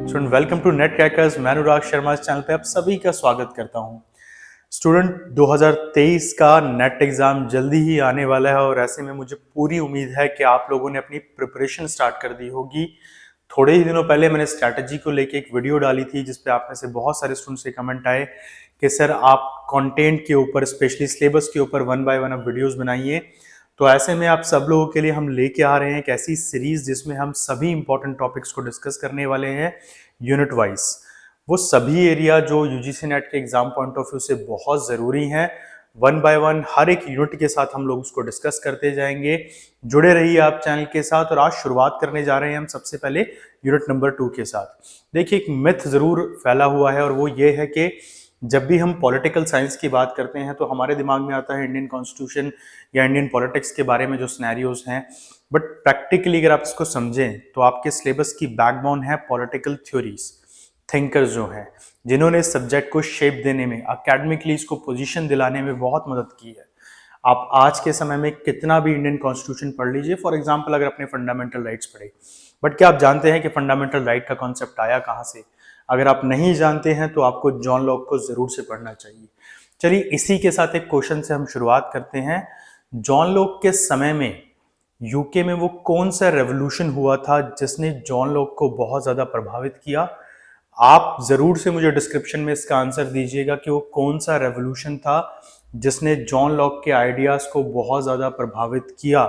Student welcome to NET Crackers. मैं अनुराग शर्मा इस channel पे आप सभी का स्वागत करता हूं। स्टूडेंट 2023 का नेट एग्जाम जल्दी ही आने वाला है और ऐसे में मुझे पूरी उम्मीद है कि आप लोगों ने अपनी प्रिपरेशन स्टार्ट कर दी होगी। थोड़े ही दिनों पहले मैंने स्ट्रैटेजी को लेके एक वीडियो डाली थी जिसपे आप में से बहुत सारे स्टूडेंट्स के कमेंट आए कि सर आप कंटेंट के ऊपर स्पेशली सिलेबस के ऊपर वन बाय वन आप वीडियोस बनाइए। तो ऐसे में आप सब लोगों के लिए हम लेके आ रहे हैं एक ऐसी सीरीज जिसमें हम सभी इंपॉर्टेंट टॉपिक्स को डिस्कस करने वाले हैं यूनिट वाइज। वो सभी एरिया जो यूजीसी नेट के एग्जाम पॉइंट ऑफ व्यू से बहुत ज़रूरी हैं, वन बाय वन हर एक यूनिट के साथ हम लोग उसको डिस्कस करते जाएंगे। जुड़े रहिए आप चैनल के साथ और आज शुरुआत करने जा रहे हैं हम सबसे पहले यूनिट नंबर 2 के साथ। देखिए, एक मिथ ज़रूर फैला हुआ है और वो ये है कि जब भी हम पॉलिटिकल साइंस की बात करते हैं तो हमारे दिमाग में आता है इंडियन कॉन्स्टिट्यूशन या इंडियन पॉलिटिक्स के बारे में जो सिनेरियोज हैं। बट प्रैक्टिकली अगर आप इसको समझें तो आपके सिलेबस की बैकबोन है पॉलिटिकल थ्योरीज, थिंकर्स जो हैं जिन्होंने इस सब्जेक्ट को शेप देने में, अकेडमिकली इसको पोजीशन दिलाने में बहुत मदद की है। आप आज के समय में कितना भी इंडियन कॉन्स्टिट्यूशन पढ़ लीजिए, फॉर एग्जांपल अगर अपने फंडामेंटल राइट्स पढ़े, बट क्या आप जानते हैं कि फंडामेंटल राइट का कॉन्सेप्ट आया कहाँ से? अगर आप नहीं जानते हैं तो आपको जॉन लॉक को जरूर से पढ़ना चाहिए। चलिए इसी के साथ एक क्वेश्चन से हम शुरुआत करते हैं। जॉन लॉक के समय में यूके में वो कौन सा रेवोल्यूशन हुआ था जिसने जॉन लॉक को बहुत ज्यादा प्रभावित किया? आप जरूर से मुझे डिस्क्रिप्शन में इसका आंसर दीजिएगा कि वो कौन सा रेवोल्यूशन था जिसने जॉन लॉक के आइडियाज को बहुत ज्यादा प्रभावित किया,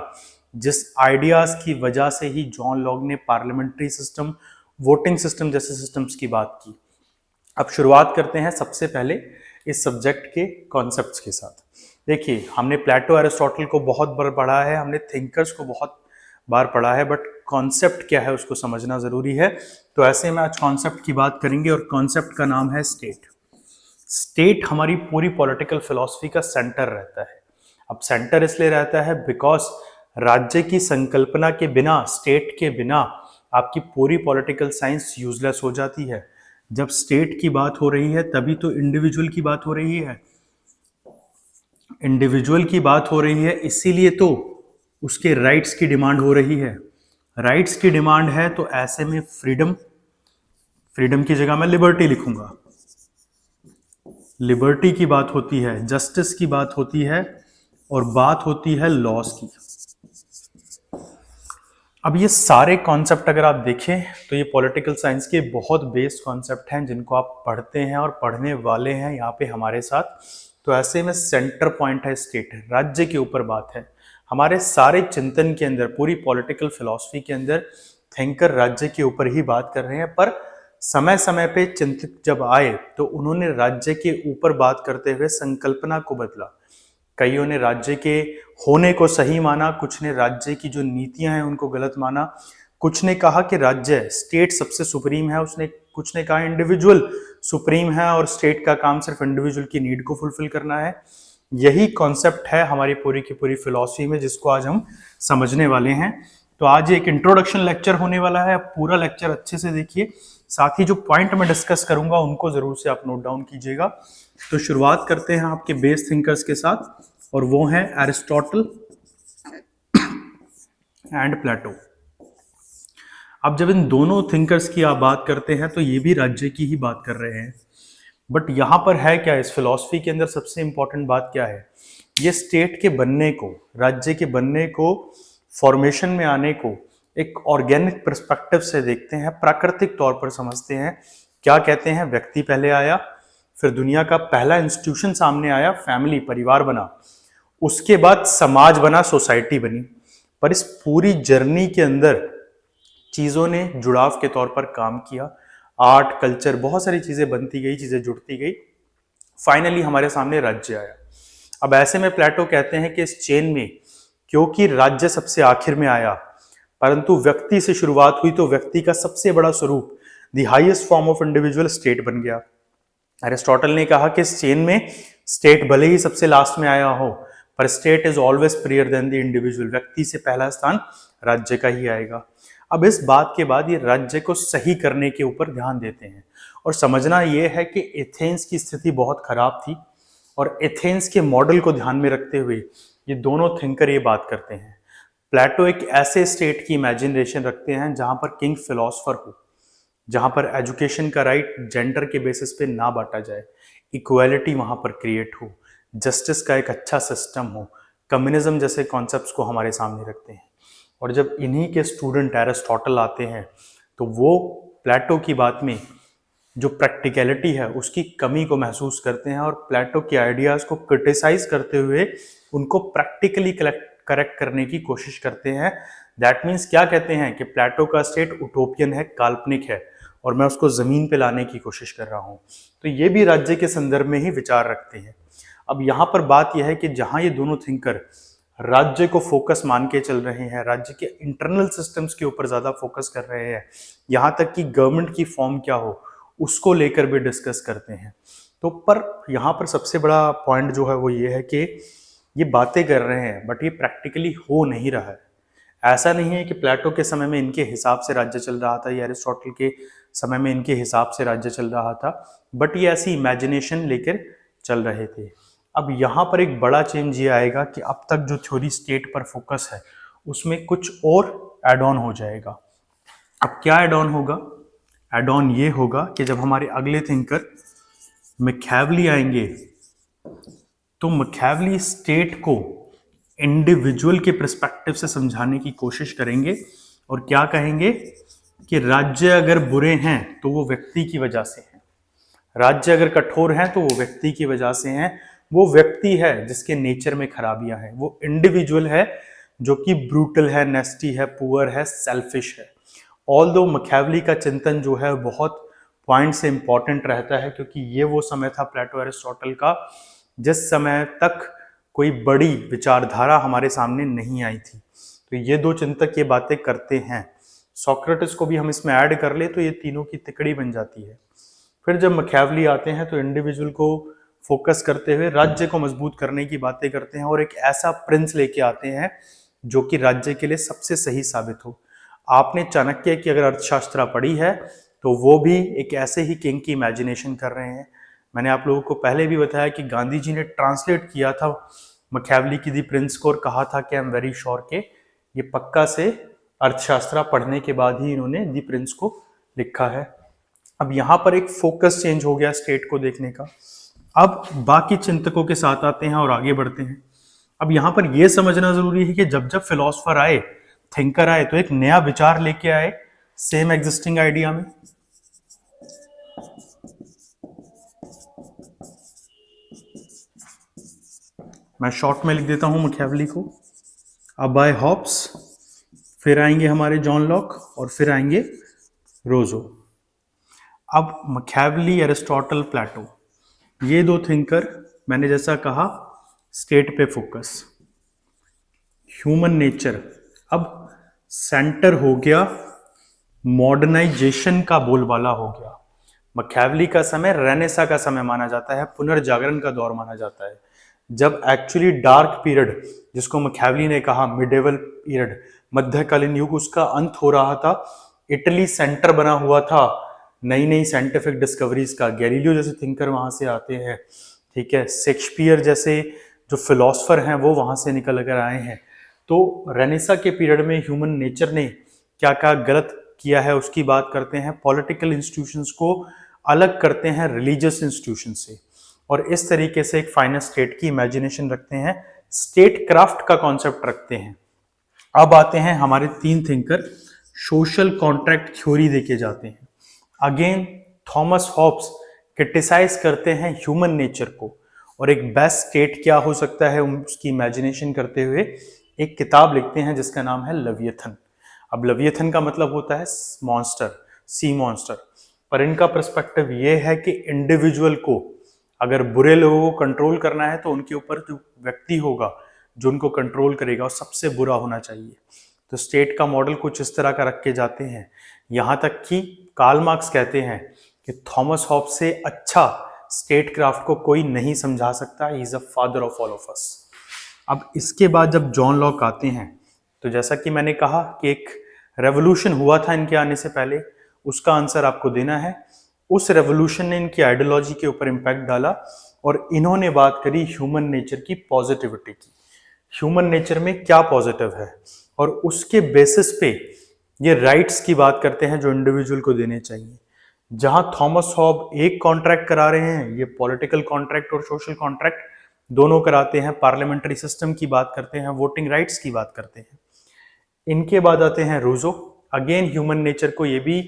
जिस आइडियाज की वजह से ही जॉन लॉक ने पार्लियामेंट्री सिस्टम, वोटिंग सिस्टम जैसे सिस्टम्स की बात की। अब शुरुआत करते हैं सबसे पहले इस सब्जेक्ट के कॉन्सेप्ट्स के साथ। देखिए, हमने प्लेटो, एरिस्टोटल को बहुत बार पढ़ा है, हमने थिंकर्स को बहुत बार पढ़ा है, बट कॉन्सेप्ट क्या है उसको समझना जरूरी है। तो ऐसे में आज कॉन्सेप्ट की बात करेंगे और कॉन्सेप्ट का नाम है स्टेट। स्टेट हमारी पूरी पॉलिटिकल फिलॉसफी का सेंटर रहता है। अब सेंटर इसलिए रहता है बिकॉज राज्य की संकल्पना के बिना, स्टेट के बिना आपकी पूरी पॉलिटिकल साइंस यूजलेस हो जाती है। जब स्टेट की बात हो रही है तभी तो इंडिविजुअल की बात हो रही है, इंडिविजुअल की बात हो रही है, इसीलिए तो उसके राइट्स की डिमांड हो रही है। राइट्स की डिमांड है तो ऐसे में फ्रीडम, फ्रीडम की जगह मैं लिबर्टी लिखूंगा, लिबर्टी की बात होती है, जस्टिस की बात होती है और बात होती है लॉस की। अब ये सारे कॉन्सेप्ट अगर आप देखें तो ये पॉलिटिकल साइंस के बहुत बेस्ड कॉन्सेप्ट हैं जिनको आप पढ़ते हैं और पढ़ने वाले हैं यहाँ पे हमारे साथ। तो ऐसे में सेंटर पॉइंट है स्टेट, राज्य के ऊपर बात है। हमारे सारे चिंतन के अंदर, पूरी पॉलिटिकल फिलॉसफी के अंदर थिंकर राज्य के ऊपर ही बात कर रहे हैं। पर समय समय पे चिंतक जब आए तो उन्होंने राज्य के ऊपर बात करते हुए संकल्पना को बदला। कईयों ने राज्य के होने को सही माना, कुछ ने राज्य की जो नीतियां हैं उनको गलत माना, कुछ ने कहा कि राज्य, स्टेट सबसे सुप्रीम है, कुछ ने कहा इंडिविजुअल सुप्रीम है और स्टेट का काम सिर्फ इंडिविजुअल की नीड को फुलफिल करना है। यही कॉन्सेप्ट है हमारी पूरी की पूरी फिलॉसफी में जिसको आज हम समझने वाले हैं। तो आज एक इंट्रोडक्शन लेक्चर होने वाला है, पूरा लेक्चर अच्छे से देखिए, साथ ही जो पॉइंट मैं डिस्कस करूंगा उनको जरूर से आप नोट डाउन कीजिएगा। तो शुरुआत करते हैं आपके बेस थिंकर्स के साथ और वो हैं एरिस्टोटल एंड प्लेटो। अब जब इन दोनों थिंकर्स की आप बात करते हैं तो ये भी राज्य की ही बात कर रहे हैं, बट यहां पर है क्या, इस फिलॉसफी के अंदर सबसे इंपॉर्टेंट बात क्या है? ये स्टेट के बनने को, राज्य के बनने को, फॉर्मेशन में आने को एक ऑर्गेनिक पर्सपेक्टिव से देखते हैं, प्राकृतिक तौर पर समझते हैं। क्या कहते हैं? व्यक्ति पहले आया, फिर दुनिया का पहला इंस्टीट्यूशन सामने आया, फैमिली, परिवार बना, उसके बाद समाज बना, सोसाइटी बनी। पर इस पूरी जर्नी के अंदर चीजों ने जुड़ाव के तौर पर काम किया, आर्ट, कल्चर, बहुत सारी चीजें बनती गई, चीजें जुड़ती गई, फाइनली हमारे सामने राज्य आया। अब ऐसे में प्लेटो कहते हैं कि इस चेन में, क्योंकि राज्य सबसे आखिर में आया परंतु व्यक्ति से शुरुआत हुई, तो व्यक्ति का सबसे बड़ा स्वरूप, the highest form of individual, state बन गया। एरिस्टोटल ने कहा कि इस चेन में स्टेट भले ही सबसे लास्ट में आया हो पर state is always prior then the individual, व्यक्ति से पहला स्थान राज्य का ही आएगा। अब इस बात के बाद ये राज्य को सही करने के ऊपर ध्यान देते हैं और समझना यह है कि एथेंस की स्थिति बहुत खराब थी और एथेंस के मॉडल को ध्यान में रखते हुए ये दोनों थिंकर ये बात करते हैं। प्लेटो एक ऐसे स्टेट की इमेजिनेशन रखते हैं जहां पर किंग फिलोसफर हो, जहां पर एजुकेशन का राइट जेंडर के बेसिस पे ना बांटा जाए, इक्वालिटी वहां पर क्रिएट हो, जस्टिस का एक अच्छा सिस्टम हो, कम्युनिज्म जैसे कॉन्सेप्ट्स को हमारे सामने रखते हैं। और जब इन्हीं के स्टूडेंट एरिस्टोटल आते हैं तो वो प्लेटो की बात में जो प्रैक्टिकलिटी है उसकी कमी को महसूस करते हैं और प्लेटो के आइडियाज को क्रिटिसाइज करते हुए उनको प्रैक्टिकली करेक्ट करने की कोशिश करते हैं। दैट मीन्स क्या कहते हैं कि प्लेटो का स्टेट उटोपियन है, काल्पनिक है, और मैं उसको जमीन पे लाने की कोशिश कर रहा हूं। तो ये भी राज्य के संदर्भ में ही विचार रखते हैं। अब यहाँ पर बात यह है कि जहां ये दोनों थिंकर राज्य को फोकस मान के चल रहे हैं, राज्य के इंटरनल सिस्टम्स के ऊपर ज्यादा फोकस कर रहे हैं, यहाँ तक कि गवर्नमेंट की फॉर्म क्या हो उसको लेकर भी डिस्कस करते हैं। तो पर यहाँ पर सबसे बड़ा पॉइंट जो है वो ये है कि ये बातें कर रहे हैं बट ये प्रैक्टिकली हो नहीं रहा है। ऐसा नहीं है कि प्लेटो के समय में इनके हिसाब से राज्य चल रहा था या एरिस्टोटल के समय में इनके हिसाब से राज्य चल रहा था, बट ये ऐसी इमेजिनेशन लेकर चल रहे थे। अब यहाँ पर एक बड़ा चेंज ये आएगा कि अब तक जो थ्योरी स्टेट पर फोकस है उसमें कुछ और एड ऑन हो जाएगा। अब क्या एड ऑन होगा? एड ऑन ये होगा कि जब हमारे अगले थिंकर मैकियावेली आएंगे तो मैकियावेली स्टेट को इंडिविजुअल के पर्सपेक्टिव से समझाने की कोशिश करेंगे और क्या कहेंगे कि राज्य अगर बुरे हैं तो वो व्यक्ति की वजह से हैं, राज्य अगर कठोर हैं तो वो व्यक्ति की वजह से हैं। वो व्यक्ति है जिसके नेचर में खराबियां हैं, वो इंडिविजुअल है जो कि ब्रूटल है, नेस्टी है, पुअर है, सेल्फिश है। ऑल दो मैकियावेली का चिंतन जो है बहुत पॉइंट से इंपॉर्टेंट रहता है क्योंकि ये वो समय था प्लेटो एरिस्टोटल का जिस समय तक कोई बड़ी विचारधारा हमारे सामने नहीं आई थी। तो ये दो चिंतक ये बातें करते हैं। सोक्रेटिस को भी हम इसमें ऐड कर ले तो ये तीनों की तिकड़ी बन जाती है। फिर जब मैकियावेली आते हैं तो इंडिविजुअल को फोकस करते हुए राज्य को मजबूत करने की बातें करते हैं और एक ऐसा प्रिंस लेके आते हैं जो कि राज्य के लिए सबसे सही साबित हो। आपने चाणक्य की अगर अर्थशास्त्र पढ़ी है तो वो भी एक ऐसे ही किंग की इमेजिनेशन कर रहे हैं। मैंने आप लोगों को पहले भी बताया कि गांधी जी ने ट्रांसलेट किया था मैकियावेली की दी प्रिंस को और कहा था कि आई एम वेरी श्योर के ये पक्का से अर्थशास्त्र पढ़ने के बाद ही इन्होंने दी प्रिंस को लिखा है। अब यहाँ पर एक फोकस चेंज हो गया स्टेट को देखने का। अब बाकी चिंतकों के साथ आते हैं और आगे बढ़ते हैं। अब यहाँ पर यह समझना जरूरी है कि जब जब फिलोसफर आए, थिंकर आए तो एक नया विचार लेके आए सेम एग्जिस्टिंग आइडिया में। मैं शॉर्ट में लिख देता हूं मैकियावेली को। अब आए हॉब्स, फिर आएंगे हमारे जॉन लॉक और फिर आएंगे रोजो। अब मैकियावेली, एरिस्टोटल, प्लेटो, ये दो थिंकर मैंने जैसा कहा स्टेट पे फोकस, ह्यूमन नेचर अब सेंटर हो गया, मॉडर्नाइजेशन का बोलबाला हो गया। मैकियावेली का समय रेनेसा का समय माना जाता है, पुनर्जागरण का दौर माना जाता है, जब एक्चुअली डार्क पीरियड जिसको मैकियावेली ने कहा मिडेवल पीरियड, मध्यकालीन युग, उसका अंत हो रहा था। इटली सेंटर बना हुआ था नई नई साइंटिफिक डिस्कवरीज का। गैलीलियो जैसे थिंकर वहां से आते हैं, ठीक है, शेक्सपियर जैसे जो फिलोसफर हैं वो वहां से निकल कर आए हैं। तो रेनेसा के पीरियड में ह्यूमन नेचर ने क्या क्या गलत किया है उसकी बात करते हैं। पॉलिटिकल इंस्टीट्यूशंस को अलग करते हैं रिलीजियस इंस्टीट्यूशन से और इस तरीके से एक फाइनल स्टेट की इमेजिनेशन रखते हैं, स्टेट क्राफ्ट का कॉन्सेप्ट रखते हैं। अब आते हैं हमारे तीन थिंकर, सोशल कॉन्ट्रैक्ट थ्योरी देके जाते हैं। अगेन थॉमस हॉब्स क्रिटिसाइज करते हैं ह्यूमन नेचर को और एक बेस्ट स्टेट क्या हो सकता है उसकी इमेजिनेशन करते हुए एक किताब लिखते हैं जिसका नाम है लवियथन। अब लवियथन का मतलब होता है मॉन्स्टर, सी मॉन्स्टर, पर इनका पर्सपेक्टिव ये है कि इंडिविजुअल को अगर बुरे लोगों को कंट्रोल करना है तो उनके ऊपर जो व्यक्ति होगा जो उनको कंट्रोल करेगा वो सबसे बुरा होना चाहिए। तो स्टेट का मॉडल कुछ इस तरह का रख के जाते हैं। यहाँ तक कि कार्ल मार्क्स कहते हैं कि थॉमस हॉब्स से अच्छा स्टेट क्राफ्ट को कोई नहीं समझा सकता, he is a father of all of us. अब इसके बाद जब जॉन लॉक आते हैं तो जैसा कि मैंने कहा कि एक रेवोल्यूशन हुआ था इनके आने से पहले, उसका आंसर आपको देना है। उस रेवोल्यूशन ने इनकी आइडियोलॉजी के ऊपर इम्पैक्ट डाला और इन्होंने बात करी ह्यूमन नेचर की पॉजिटिविटी की। ह्यूमन नेचर में क्या पॉजिटिव है और उसके बेसिस पे ये राइट्स की बात करते हैं जो इंडिविजुअल को देने चाहिए। जहां थॉमस हॉब एक कॉन्ट्रैक्ट करा रहे हैं, ये पॉलिटिकल कॉन्ट्रैक्ट और सोशल कॉन्ट्रैक्ट दोनों कराते हैं। पार्लियामेंट्री सिस्टम की बात करते हैं, वोटिंग राइट्स की बात करते हैं। इनके बाद आते हैं रूजो। अगेन ह्यूमन नेचर को ये भी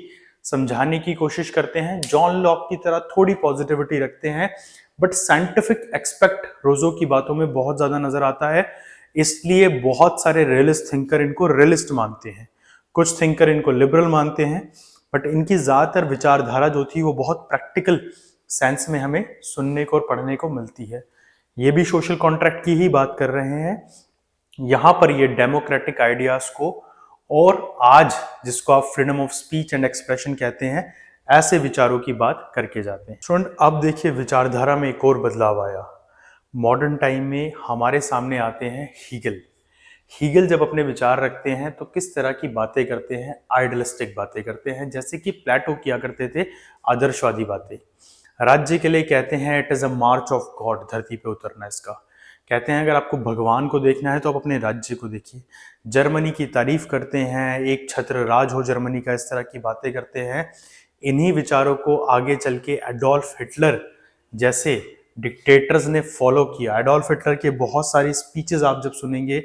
समझाने की कोशिश करते हैं, जॉन लॉक की तरह थोड़ी पॉजिटिविटी रखते हैं, बट साइंटिफिक एक्सपेक्ट रोजो की बातों में बहुत ज्यादा नजर आता है। इसलिए बहुत सारे रियलिस्ट थिंकर इनको रियलिस्ट मानते हैं, कुछ थिंकर इनको लिबरल मानते हैं, बट इनकी ज्यादातर विचारधारा जो थी वो बहुत प्रैक्टिकल सेंस में हमें सुनने को और पढ़ने को मिलती है। ये भी सोशल कॉन्ट्रैक्ट की ही बात कर रहे हैं। यहां पर ये डेमोक्रेटिक आइडियाज को और आज जिसको आप freedom of speech and expression कहते हैं, ऐसे विचारों की बात करके जाते हैं। स्टूडेंट अब देखिए विचारधारा में एक और बदलाव आया। मॉडर्न टाइम में हमारे सामने आते हैं हीगल। हीगल जब अपने विचार रखते हैं तो किस तरह की बातें करते हैं, आइडियलिस्टिक बातें करते हैं, जैसे कि प्लेटो किया करते थे, आदर्शवादी बातें। राज्य के लिए कहते हैं it is a March of God, धरती पे उतरना इसका। कहते हैं अगर आपको भगवान को देखना है तो आप अपने राज्य को देखिए। जर्मनी की तारीफ करते हैं, एक छत्र राज हो जर्मनी का, इस तरह की बातें करते हैं। इन्हीं विचारों को आगे चल के एडोल्फ हिटलर जैसे डिक्टेटर्स ने फॉलो किया। एडोल्फ हिटलर के बहुत सारी स्पीचेस आप जब सुनेंगे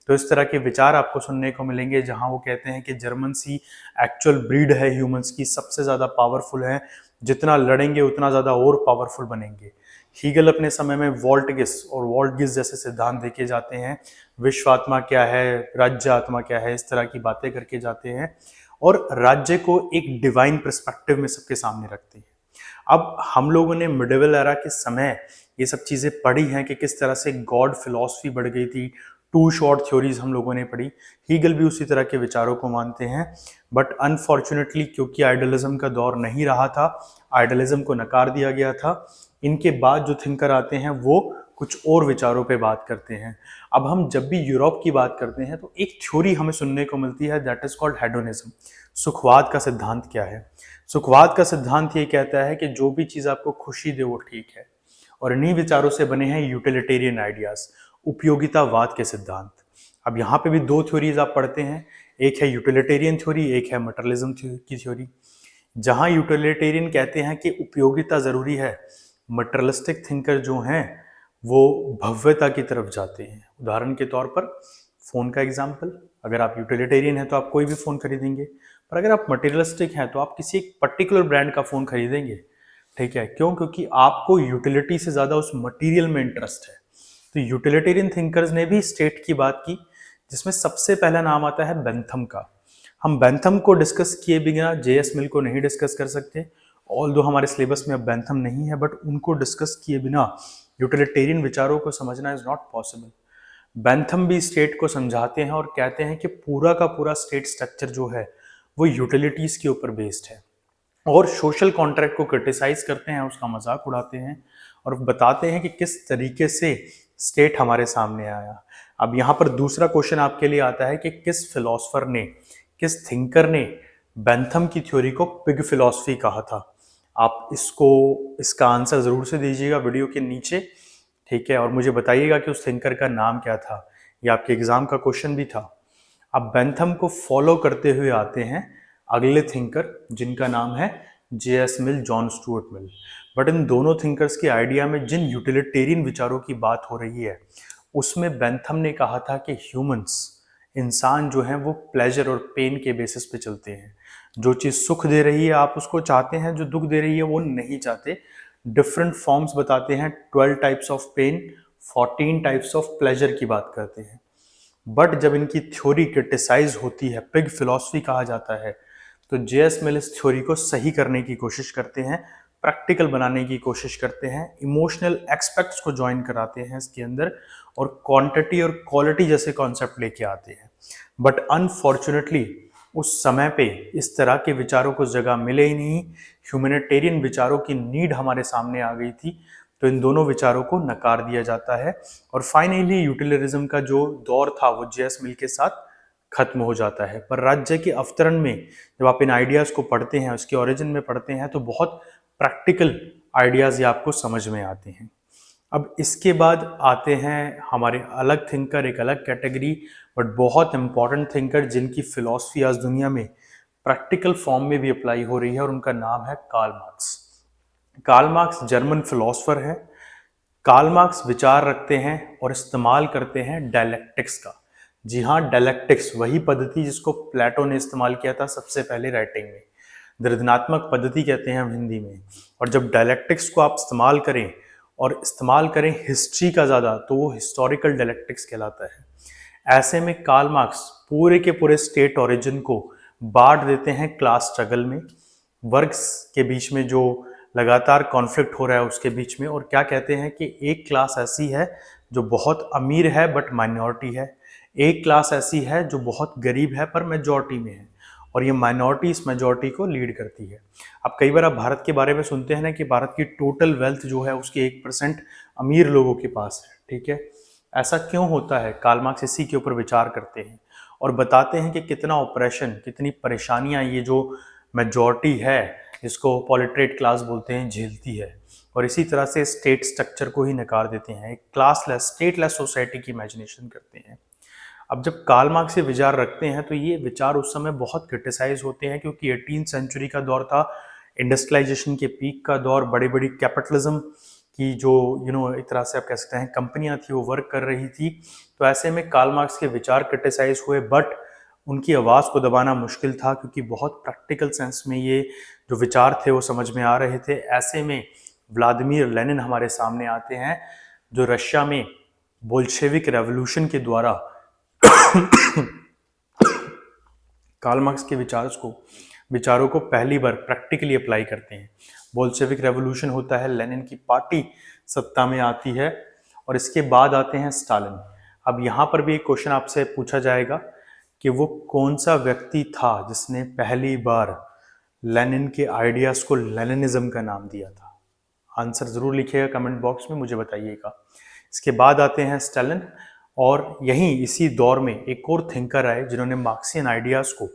तो इस तरह के विचार आपको सुनने को मिलेंगे, जहां वो कहते हैं कि जर्मन सी एक्चुअल ब्रीड है ह्यूमंस की, सबसे ज्यादा पावरफुल है, जितना लड़ेंगे उतना ज्यादा और पावरफुल बनेंगे। हीगल अपने समय में वॉल्टगिस और वॉल्टगिस जैसे सिद्धांत देके जाते हैं, विश्व आत्मा क्या है, राज्य आत्मा क्या है, इस तरह की बातें करके जाते हैं और राज्य को एक डिवाइन पर्सपेक्टिव में सबके सामने रखते हैं। अब हम लोगों ने मिडिवल एरा के समय ये सब चीजें पढ़ी हैं कि किस तरह से गॉड फिलॉसफी बढ़ गई थी, टू शॉर्ट थ्योरीज हम लोगों ने पढ़ी। हीगल भी उसी तरह के विचारों को मानते हैं, बट अनफॉर्चुनेटली क्योंकि आइडियलिज्म का दौर नहीं रहा था, आइडियलिज्म को नकार दिया गया था। इनके बाद जो थिंकर आते हैं वो कुछ और विचारों पे बात करते हैं। अब हम जब भी यूरोप की बात करते हैं तो एक थ्योरी हमें सुनने को मिलती है, दैट इज कॉल्ड हेडोनिज्म। सुखवाद का सिद्धांत क्या है? सुखवाद का सिद्धांत ये कहता है कि जो भी चीज आपको खुशी दे वो ठीक है, और इन्हीं विचारों से बने हैं यूटिलिटेरियन आइडियाज, उपयोगितावाद के सिद्धांत। अब यहाँ पे भी दो थ्योरीज आप पढ़ते हैं, एक है यूटिलिटेरियन थ्योरी, एक है मटेरियलिज्म की थ्योरी। जहां यूटिलिटेरियन कहते हैं कि उपयोगिता जरूरी है, मटेरियलिस्टिक थिंकर जो हैं वो भव्यता की तरफ जाते हैं। उदाहरण के तौर पर फोन का एग्जाम्पल, अगर आप यूटिलिटेरियन हैं तो आप कोई भी फोन खरीदेंगे, पर अगर आप मटेरियलिस्टिक हैं तो आप किसी एक पर्टिकुलर ब्रांड का फोन खरीदेंगे। ठीक है, क्यों? क्योंकि आपको यूटिलिटी से ज्यादा उस मटेरियल में इंटरेस्ट है। तो यूटिलिटेरियन थिंकर्स ने भी स्टेट की बात की, जिसमें सबसे पहला नाम आता है बेंथम का। हम बेंथम को डिस्कस किए बिना जेएस मिल को नहीं डिस्कस कर सकते, ऑल्दो हमारे सिलेबस में अब बेंथम नहीं है, बट उनको डिस्कस किए बिना यूटिलिटेरियन विचारों को समझना इज नॉट पॉसिबल। बेंथम भी स्टेट को समझाते हैं और कहते हैं कि पूरा का पूरा स्टेट स्ट्रक्चर जो है वो यूटिलिटीज के ऊपर बेस्ड है, और सोशल कॉन्ट्रैक्ट को क्रिटिसाइज करते हैं, उसका मजाक उड़ाते हैं और बताते हैं कि किस तरीके से स्टेट हमारे सामने आया। अब यहाँ पर दूसरा क्वेश्चन आपके लिए आता है कि किस फिलोसफर ने, किस थिंकर ने बेंथम की थ्योरी को पिग फिलॉसफी कहा था? आप इसका आंसर जरूर से दीजिएगा वीडियो के नीचे, ठीक है, और मुझे बताइएगा कि उस थिंकर का नाम क्या था। ये आपके एग्जाम का क्वेश्चन भी था। अब बेंथम को फॉलो करते हुए आते हैं अगले थिंकर, जिनका नाम है JS mill, John Stuart Mill. But in दोनों थिंकर्स के आइडिया में जिन यूटिलिटेरियन विचारों की बात हो रही है, उसमें बेंथम ने कहा था कि ह्यूमंस, इंसान जो है वो प्लेजर और पेन के बेसिस पे चलते हैं। जो चीज सुख दे रही है आप उसको चाहते हैं, जो दुख दे रही है वो नहीं चाहते। डिफरेंट फॉर्म्स बताते हैं, 12 types of pain, 14 types of pleasure की बात करते हैं। बट जब इनकी थ्योरी क्रिटिसाइज होती है, पिग फिलॉसफी कहा जाता है, तो जेएस मिल इस थ्योरी को सही करने की कोशिश करते हैं, प्रैक्टिकल बनाने की कोशिश करते हैं, इमोशनल एक्सपेक्ट्स को ज्वाइन कराते हैं इसके अंदर, और क्वांटिटी और क्वालिटी जैसे कॉन्सेप्ट लेके आते हैं। बट अनफॉर्चुनेटली उस समय पे इस तरह के विचारों को जगह मिले ही नहीं, ह्यूमैनिटेरियन विचारों की नीड हमारे सामने आ गई थी, तो इन दोनों विचारों को नकार दिया जाता है और फाइनली यूटिलिटिज्म का जो दौर था वो जेएस मिल के साथ खत्म हो जाता है। पर राज्य के अवतरण में जब आप इन आइडियाज को पढ़ते हैं, उसके ओरिजिन में पढ़ते हैं, तो बहुत प्रैक्टिकल आइडियाज ये आपको समझ में आते हैं। अब इसके बाद आते हैं हमारे अलग थिंकर, एक अलग कैटेगरी, बट बहुत इंपॉर्टेंट थिंकर जिनकी फिलॉसफी आज दुनिया में प्रैक्टिकल फॉर्म में भी अप्लाई हो रही है, और उनका नाम है Karl Marx. Karl Marx German philosopher है। कार्ल मार्क्स विचार रखते हैं और इस्तेमाल करते हैं डायलेक्टिक्स का। जी हाँ, डायलेक्टिक्स, वही पद्धति जिसको प्लेटो ने इस्तेमाल किया था सबसे पहले राइटिंग में। दृढ़नात्मक पद्धति कहते हैं हम हिंदी में। और जब डायलेक्टिक्स को आप इस्तेमाल करें, और इस्तेमाल करें हिस्ट्री का ज़्यादा, तो वो हिस्टोरिकल डायलेक्टिक्स कहलाता है। ऐसे में कार्ल मार्क्स पूरे के पूरे स्टेट ओरिजिन को बांट देते हैं क्लास स्ट्रगल में, वर्ग के बीच में जो लगातार कॉन्फ्लिक्ट हो रहा है उसके बीच में। और क्या कहते हैं कि एक क्लास ऐसी है जो बहुत अमीर है बट माइनॉरिटी है, एक क्लास ऐसी है जो बहुत गरीब है पर मेजॉरिटी में है, और ये माइनॉरिटी इस मेजॉरिटी को लीड करती है। अब कई बार आप भारत के बारे में सुनते हैं ना कि भारत की टोटल वेल्थ जो है उसके 1% अमीर लोगों के पास है, ठीक है। ऐसा क्यों होता है? कार्ल मार्क्स इसी के ऊपर विचार करते हैं और बताते हैं कि कितना ऑपरेशन, कितनी परेशानियां ये जो मेजॉरिटी है, जिसको पॉलिट्रेट क्लास बोलते हैं, झेलती है। और इसी तरह से स्टेट स्ट्रक्चर को ही नकार देते हैं, एक क्लासलेस, स्टेटलेस सोसाइटी की इमेजिनेशन करते हैं। अब जब कार्ल मार्क्स ये विचार रखते हैं तो ये विचार उस समय बहुत क्रिटिसाइज होते हैं, क्योंकि 18वीं सेंचुरी का दौर था, इंडस्ट्रियलाइजेशन के पीक का दौर, बड़ी बड़ी कैपिटलिज्म की जो एक तरह से आप कह सकते हैं कंपनियां थी, वो वर्क कर रही थी। तो ऐसे में कार्ल मार्क्स के विचार क्रिटिसाइज हुए, बट उनकी आवाज़ को दबाना मुश्किल था, क्योंकि बहुत प्रैक्टिकल सेंस में ये जो विचार थे वो समझ में आ रहे थे। ऐसे में व्लादिमीर लेनिन हमारे सामने आते हैं, जो रशिया में बोल्शेविक रेवोल्यूशन के द्वारा कार्ल मार्क्स के विचारों को पहली बार प्रैक्टिकली अप्लाई करते हैं। बोल्शेविक रेवोल्यूशन होता है, लेनिन की पार्टी सत्ता में आती है, और इसके बाद आते हैं स्टालिन। अब यहाँ पर भी एक क्वेश्चन आपसे पूछा जाएगा कि वो कौन सा व्यक्ति था जिसने पहली बार लेनिन के आइडियाज को लेनिनिज्म का नाम दिया था? आंसर जरूर लिखिएगा कमेंट बॉक्स में, मुझे बताइएगा। इसके बाद आते हैं स्टालिन, और यहीं इसी दौर में एक और थिंकर आए जिन्होंने मार्क्सियन आइडियाज को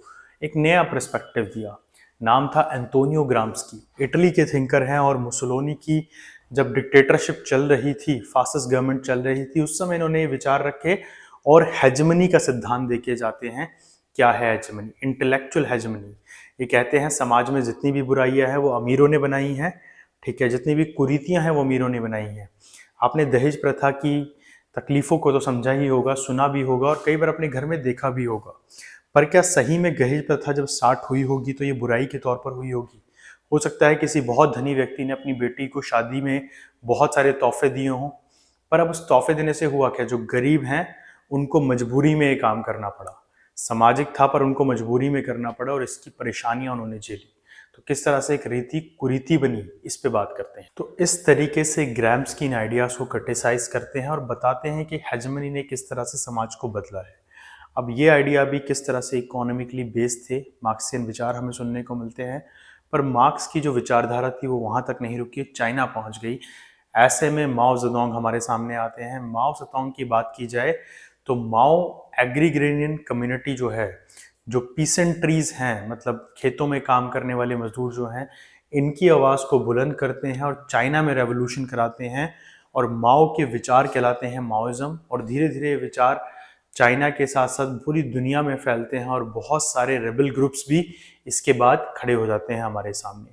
एक नया पर्सपेक्टिव दिया। नाम था एंटोनियो ग्राम्स्की। इटली के थिंकर हैं, और मुसोलिनी की जब डिक्टेटरशिप चल रही थी, फासिस्ट गवर्नमेंट चल रही थी, उस समय इन्होंने विचार रखे और हेजमनी का सिद्धांत देके जाते हैं। क्या है हेजमनी? Intellectual hegemony. ये कहते हैं समाज में जितनी भी बुराइयां हैं वो अमीरों ने बनाई हैं, ठीक है, जितनी भी कुरीतियां हैं वो अमीरों ने बनाई हैं। आपने दहेज प्रथा की तकलीफों को तो समझा ही होगा, सुना भी होगा, और कई बार अपने घर में देखा भी होगा। पर क्या सही में दहेज प्रथा जब स्टार्ट हुई होगी तो ये बुराई के तौर पर हुई होगी? हो सकता है किसी बहुत धनी व्यक्ति ने अपनी बेटी को शादी में बहुत सारे तोहफे दिए हों, पर अब उस तोहफे देने से हुआ क्या? जो गरीब हैं उनको मजबूरी में ये काम करना पड़ा। सामाजिक था पर उनको मजबूरी में करना पड़ा, और इसकी परेशानियां उन्होंने झेली। तो किस तरह से एक रीति कुरीति बनी, इस पे बात करते हैं। तो इस तरीके से ग्राम्स्की इन आइडियाज को क्रिटिसाइज करते हैं और बताते हैं कि हेजमनी ने किस तरह से समाज को बदला है। अब ये आइडिया भी किस तरह से इकोनॉमिकली बेस्ड थे, मार्क्सियन विचार हमें सुनने को मिलते हैं। पर मार्क्स की जो विचारधारा थी वो वहां तक नहीं रुकी, चाइना पहुंच गई। ऐसे में माओ जेडोंग हमारे सामने आते हैं। माओ जेडोंग की बात की जाए तो माओ एग्रीग्रेनियन कम्युनिटी जो है, जो पीसेंट्रीज हैं, मतलब खेतों में काम करने वाले मजदूर जो हैं, इनकी आवाज़ को बुलंद करते हैं और चाइना में रेवोल्यूशन कराते हैं, और माओ के विचार कहलाते हैं माओइज्म। और धीरे धीरे ये विचार चाइना के साथ साथ पूरी दुनिया में फैलते हैं, और बहुत सारे रेबल ग्रुप्स भी इसके बाद खड़े हो जाते हैं हमारे सामने।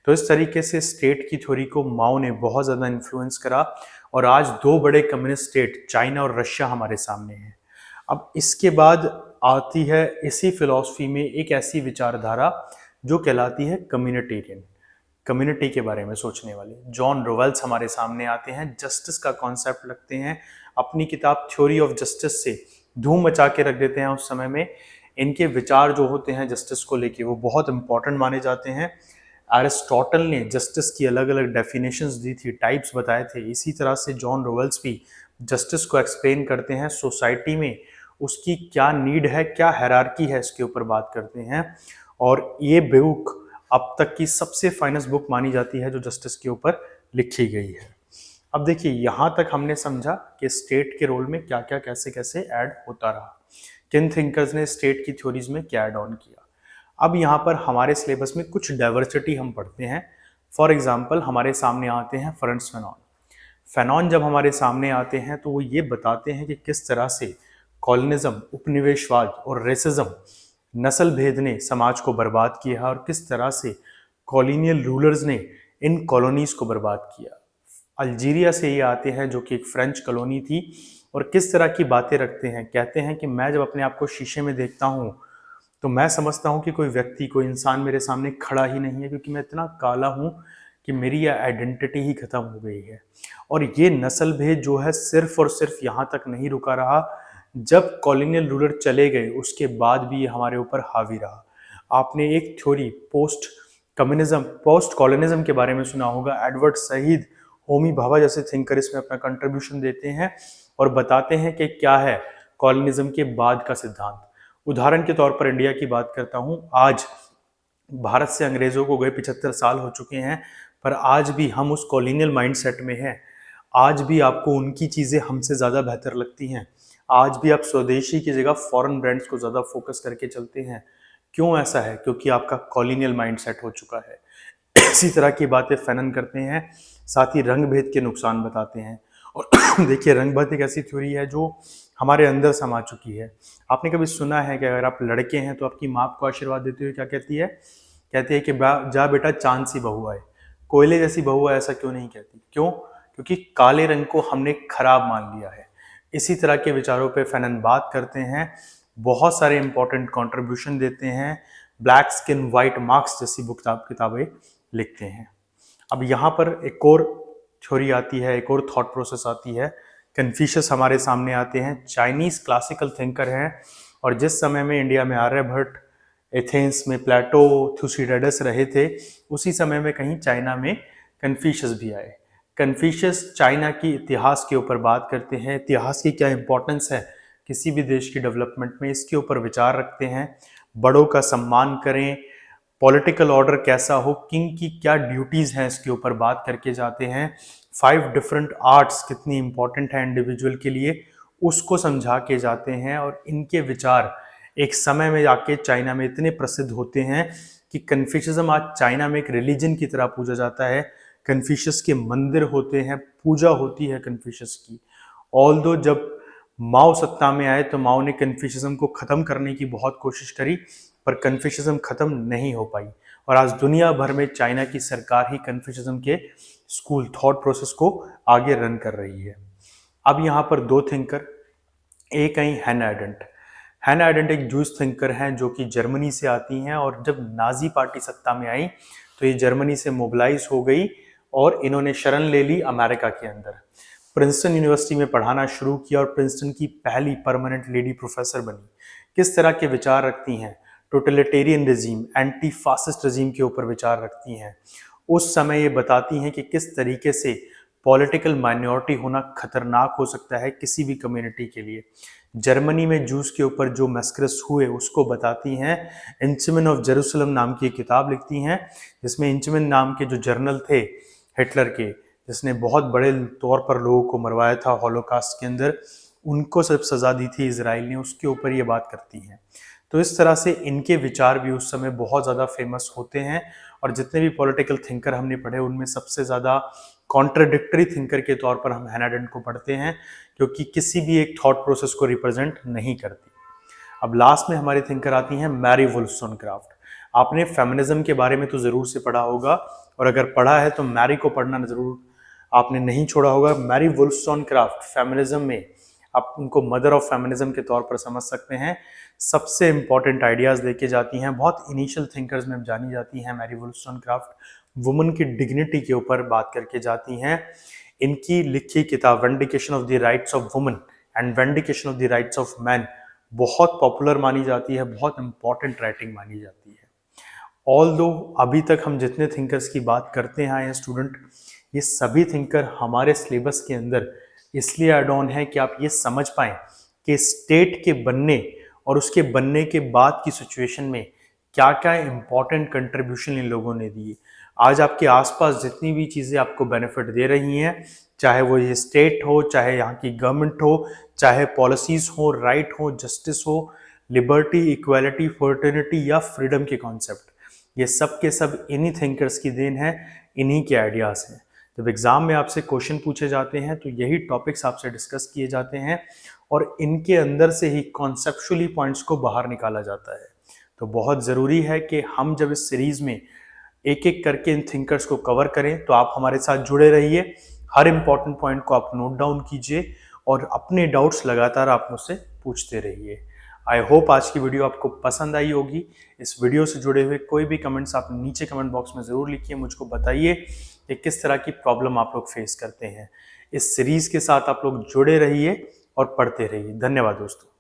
तो इस तरीके से स्टेट की थ्योरी को माओ ने बहुत ज़्यादा इन्फ्लुएंस करा, और आज दो बड़े कम्युनिस्ट स्टेट चाइना और रशिया हमारे सामने हैं। अब इसके बाद आती है इसी फिलॉसफी में एक ऐसी विचारधारा जो कहलाती है कम्युनिटेरियन। कम्युनिटी के बारे में सोचने वाले जॉन रोवेल्स हमारे सामने आते हैं, जस्टिस का कॉन्सेप्ट रखते हैं, अपनी किताब थ्योरी ऑफ जस्टिस से धूम मचा के रख देते हैं। उस समय में इनके विचार जो होते हैं जस्टिस को लेके वो बहुत इंपॉर्टेंट माने जाते हैं। एरिस्टोटल ने जस्टिस की अलग अलग डेफिनेशंस दी थी, टाइप्स बताए थे। इसी तरह से जॉन रोवेल्स भी जस्टिस को एक्सप्लेन करते हैं, सोसाइटी में उसकी क्या नीड है, क्या हायरार्की है, इसके ऊपर बात करते हैं। और ये बुक अब तक की सबसे फाइनेस्ट बुक मानी जाती है जो जस्टिस के ऊपर लिखी गई है। अब देखिए, यहाँ तक हमने समझा कि स्टेट के रोल में क्या क्या कैसे कैसे ऐड होता रहा, किन थिंकर्स ने स्टेट की थ्योरीज में क्या ऐड ऑन किया। अब यहाँ पर हमारे सिलेबस में कुछ डाइवर्सिटी हम पढ़ते हैं। फॉर एग्जाम्पल हमारे सामने आते हैं फ्रांत्स फैनॉन। फैनॉन जब हमारे सामने आते हैं तो वो ये बताते हैं कि किस तरह से कॉलोनिज्म, उपनिवेशवाद और रेसिज्म, नस्ल भेद ने समाज को बर्बाद किया और किस तरह से कॉलोनियल रूलर्स ने इन कॉलोनीज को बर्बाद किया। अल्जीरिया से ये आते हैं जो कि एक फ्रेंच कॉलोनी थी, और किस तरह की बातें रखते हैं। कहते हैं कि मैं जब अपने आप को शीशे में देखता हूँ तो मैं समझता हूँ कि कोई व्यक्ति, कोई इंसान मेरे सामने खड़ा ही नहीं है, क्योंकि मैं इतना काला हूँ कि मेरी यह आइडेंटिटी ही खत्म हो गई है। और ये नस्ल भेद जो है सिर्फ और सिर्फ यहाँ तक नहीं रुका रहा, जब कॉलोनियल रूलर चले गए उसके बाद भी ये हमारे ऊपर हावी रहा। आपने एक थ्योरी पोस्ट कॉलोनिज्म के बारे में सुना होगा। एडवर्ड सईद, होमी भाभा जैसे थिंकर इसमें अपना कंट्रीब्यूशन देते हैं और बताते हैं कि क्या है कॉलोनिज्म के बाद का सिद्धांत। उदाहरण के तौर पर इंडिया की बात करता हूं। आज भारत से अंग्रेजों को गए 75 साल हो चुके हैं, पर आज भी हम उस कॉलोनियल माइंडसेट में हैं। आज भी आपको उनकी चीज़ें हमसे ज़्यादा बेहतर लगती हैं। आज भी आप स्वदेशी की जगह फॉरेन ब्रांड्स को ज़्यादा फोकस करके चलते हैं। क्यों ऐसा है? क्योंकि आपका कॉलोनियल माइंडसेट हो चुका है। इसी तरह की बातें फैनन करते हैं, साथ ही रंग भेद के नुकसान बताते हैं। और देखिए, रंग भेद एक ऐसी थ्योरी है जो हमारे अंदर समा चुकी है। आपने कभी सुना है कि अगर आप लड़के हैं तो आपकी माँ आपको आशीर्वाद देते हुए क्या कहती है? कहती है कि जा बेटा, चांद सी बहू आए, कोयले जैसी बहू आए। ऐसा क्यों नहीं कहती? क्यों? क्योंकि काले रंग को हमने खराब मान लिया है। इसी तरह के विचारों पे फैनन बात करते हैं, बहुत सारे इंपॉर्टेंट कंट्रीब्यूशन देते हैं, ब्लैक स्किन व्हाइट मार्क्स जैसी किताबें लिखते हैं। अब यहाँ पर एक और थ्योरी आती है, एक और थॉट प्रोसेस आती है। कन्फ्यूशियस हमारे सामने आते हैं, चाइनीज क्लासिकल थिंकर हैं, और जिस समय में इंडिया में आर्यभट्ट, एथेंस में प्लेटो, थुसिडिडस रहे थे, उसी समय में कहीं चाइना में कन्फ्यूशियस भी आए। कन्फ्यूशियस चाइना की इतिहास के ऊपर बात करते हैं, इतिहास की क्या इंपॉर्टेंस है किसी भी देश की डेवलपमेंट में, इसके ऊपर विचार रखते हैं। बड़ों का सम्मान करें, पॉलिटिकल ऑर्डर कैसा हो, किंग की क्या ड्यूटीज हैं, इसके ऊपर बात करके जाते हैं। 5 डिफरेंट आर्ट्स कितनी इंपॉर्टेंट है इंडिविजुअल के लिए, उसको समझा के जाते हैं। और इनके विचार एक समय में जाके चाइना में इतने प्रसिद्ध होते हैं कि कन्फ्यूशियज्म आज चाइना में एक रिलीजन की तरह पूजा जाता है। कन्फ्यूशियस के मंदिर होते हैं, पूजा होती है कन्फ्यूशियस की। ऑल्दो जब माओ सत्ता में आए तो माओ ने कन्फ्यूशियज्म को खत्म करने की बहुत कोशिश करी, पर कन्फ्यूशियज्म खत्म नहीं हो पाई, और आज दुनिया भर में चाइना की सरकार ही कन्फ्यूशियज्म के स्कूल, थॉट प्रोसेस को आगे रन कर रही है। अब यहाँ पर 2 थिंकर, एक आई हैना एरेंट। हैना एरेंट एक जूस थिंकर हैं जो कि जर्मनी से आती हैं, और जब नाजी पार्टी सत्ता में आई तो ये जर्मनी से मोबिलाइज हो गई और इन्होंने शरण ले ली अमेरिका के अंदर। प्रिंसटन यूनिवर्सिटी में पढ़ाना शुरू किया और प्रिंसटन की पहली परमानेंट लेडी प्रोफेसर बनी। किस तरह के विचार रखती हैं? टोटलिटेरियन रजीम, एंटी फासिस्ट रजीम के ऊपर विचार रखती हैं। उस समय ये बताती हैं कि किस तरीके से पॉलिटिकल माइनॉरिटी होना खतरनाक हो सकता है किसी भी कम्युनिटी के लिए। जर्मनी में जूस के ऊपर जो मैस्करस हुए उसको बताती हैं। इंचमैन ऑफ जेरूसलम नाम की एक किताब लिखती हैं, जिसमें इंचमैन नाम के जो जर्नल थे हिटलर के, जिसने बहुत बड़े तौर पर लोगों को मरवाया था हॉलोकास्ट के अंदर, उनको सिर्फ सज़ा दी थी इजराइल ने, उसके ऊपर ये बात करती हैं। तो इस तरह से इनके विचार भी उस समय बहुत ज़्यादा फेमस होते हैं, और जितने भी पॉलिटिकल थिंकर हमने पढ़े उनमें सबसे ज़्यादा कॉन्ट्राडिक्टरी थिंकर के तौर पर हम हैना एरेंट को पढ़ते हैं, क्योंकि किसी भी एक थॉट प्रोसेस को रिप्रेजेंट नहीं करती। अब लास्ट में हमारी थिंकर आती हैं मैरी वुल्फसोनक्राफ्ट। आपने फेमिनिज्म के बारे में तो ज़रूर से पढ़ा होगा, और अगर पढ़ा है तो मैरी को पढ़ना ज़रूर आपने नहीं छोड़ा होगा। मैरी वुल्फसोनक्राफ्ट फेमिनिज्म में, आप उनको मदर ऑफ फेमिनिज्म के तौर पर समझ सकते हैं, सबसे इंपॉर्टेंट आइडियाज़ लेके जाती हैं। बहुत इनिशियल थिंकर्स में जानी जाती हैं मैरी वुल्फसोनक्राफ्ट। वुमन की डिग्निटी के ऊपर बात करके जाती हैं। इनकी लिखी किताब vindication of the rights of woman and vindication of the rights of man बहुत पॉपुलर मानी जाती है, बहुत इंपॉर्टेंट राइटिंग मानी जाती है। ऑल्दो अभी तक हम जितने थिंकर्स की बात करते हैं स्टूडेंट, ये सभी थिंकर हमारे सिलेबस के अंदर इसलिए ऐड ऑन है कि आप ये समझ पाएं कि स्टेट के बनने और उसके बनने के बाद की सिचुएशन में क्या क्या इंपॉर्टेंट कंट्रीब्यूशन इन लोगों ने दिए। आज आपके आसपास जितनी भी चीज़ें आपको बेनिफिट दे रही हैं, चाहे वो ये स्टेट हो, चाहे यहाँ की गवर्नमेंट हो, चाहे पॉलिसीज़ हो, राइट हो, जस्टिस हो, लिबर्टी, इक्वालिटी, फर्टर्निटी या फ्रीडम के कॉन्सेप्ट, ये सब के सब इन्हीं थिंकर्स की देन है, इन्हीं के आइडियाज़ हैं। जब एग्जाम में आपसे क्वेश्चन पूछे जाते हैं तो यही टॉपिक्स आपसे डिस्कस किए जाते हैं और इनके अंदर से ही कॉन्सेप्चुअली पॉइंट्स को बाहर निकाला जाता है। तो बहुत ज़रूरी है कि हम जब इस सीरीज़ में एक एक करके इन थिंकर्स को कवर करें, तो आप हमारे साथ जुड़े रहिए। हर इंपॉर्टेंट पॉइंट को आप नोट डाउन कीजिए और अपने डाउट्स लगातार आप मुझसे पूछते रहिए। आई होप आज की वीडियो आपको पसंद आई होगी। इस वीडियो से जुड़े हुए कोई भी कमेंट्स आप नीचे कमेंट बॉक्स में ज़रूर लिखिए, मुझको बताइए कि किस तरह की प्रॉब्लम आप लोग फेस करते हैं। इस सीरीज़ के साथ आप लोग जुड़े रहिए और पढ़ते रहिए। धन्यवाद दोस्तों।